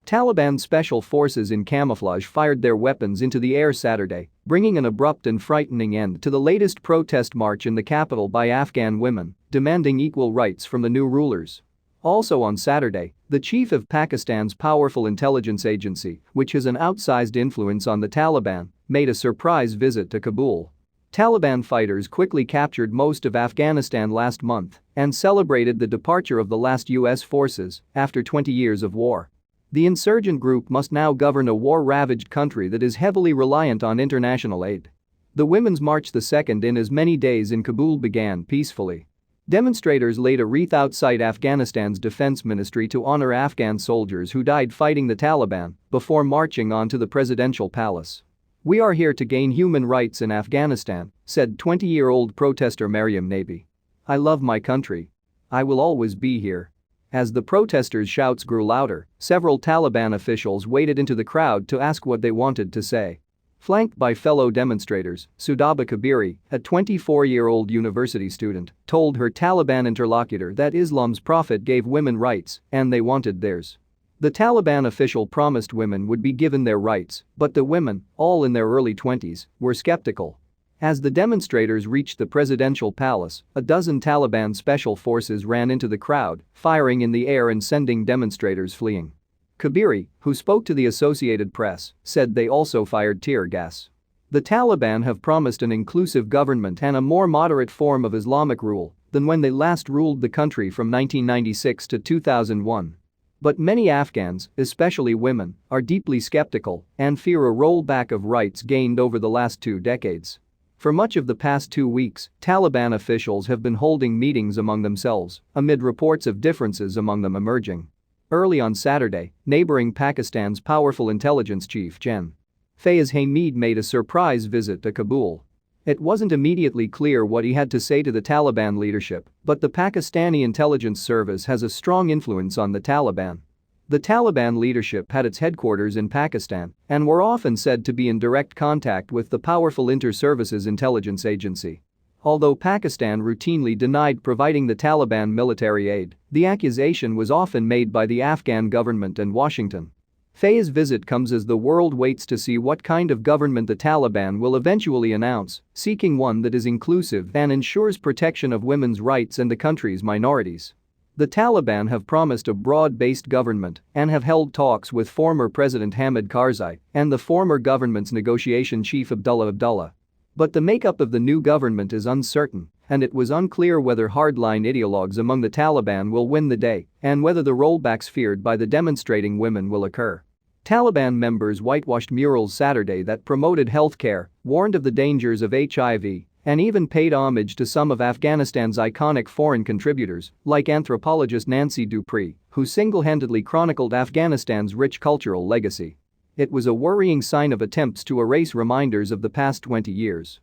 Taliban special forces in camouflage fired their weapons into the air Saturday, bringing an abrupt and frightening end to the latest protest march in the capital by Afghan women, demanding equal rights from the new rulers. Also on Saturday, the chief of Pakistan's powerful intelligence agency, which has an outsized influence on the Taliban, made a surprise visit to Kabul. Taliban fighters quickly captured most of Afghanistan last month and celebrated the departure of the last US forces after 20 years of war. The insurgent group must now govern a war-ravaged country that is heavily reliant on international aid. The Women's March, the second in as many days in Kabul, began peacefully. Demonstrators laid a wreath outside Afghanistan's defense ministry to honor Afghan soldiers who died fighting the Taliban before marching on to the presidential palace. "We are here to gain human rights in Afghanistan," said 20-year-old protester Maryam Naiby. "I love my country. I will always be here." As the protesters' shouts grew louder, several Taliban officials waded into the crowd to ask what they wanted to say. Flanked by fellow demonstrators, Sudaba Kabiri, a 24-year-old university student, told her Taliban interlocutor that Islam's prophet gave women rights and they wanted theirs. The Taliban official promised women would be given their rights, but the women, all in their early 20s, were skeptical. As the demonstrators reached the presidential palace, a dozen Taliban special forces ran into the crowd, firing in the air and sending demonstrators fleeing. Kabiri, who spoke to the Associated Press, said they also fired tear gas. The Taliban have promised an inclusive government and a more moderate form of Islamic rule than when they last ruled the country from 1996 to 2001. But many Afghans, especially women, are deeply skeptical and fear a rollback of rights gained over the last 2 decades. For much of the past 2 weeks, Taliban officials have been holding meetings among themselves amid reports of differences among them emerging. Early on Saturday, neighboring Pakistan's powerful intelligence chief Gen. Faiez Hameed made a surprise visit to Kabul. It wasn't immediately clear what he had to say to the Taliban leadership, but the Pakistani intelligence service has a strong influence on the Taliban. The Taliban leadership had its headquarters in Pakistan and were often said to be in direct contact with the powerful Inter-Services Intelligence Agency. Although Pakistan routinely denied providing the Taliban military aid, the accusation was often made by the Afghan government and Washington. Faiez's visit comes as the world waits to see what kind of government the Taliban will eventually announce, seeking one that is inclusive and ensures protection of women's rights and the country's minorities. The Taliban have promised a broad-based government and have held talks with former President Hamid Karzai and the former government's negotiation chief Abdullah Abdullah. But the makeup of the new government is uncertain, and it was unclear whether hardline ideologues among the Taliban will win the day and whether the rollbacks feared by the demonstrating women will occur. Taliban members whitewashed murals Saturday that promoted healthcare, warned of the dangers of HIV, and even paid homage to some of Afghanistan's iconic foreign contributors, like anthropologist Nancy Dupree, who single-handedly chronicled Afghanistan's rich cultural legacy. It was a worrying sign of attempts to erase reminders of the past 20 years.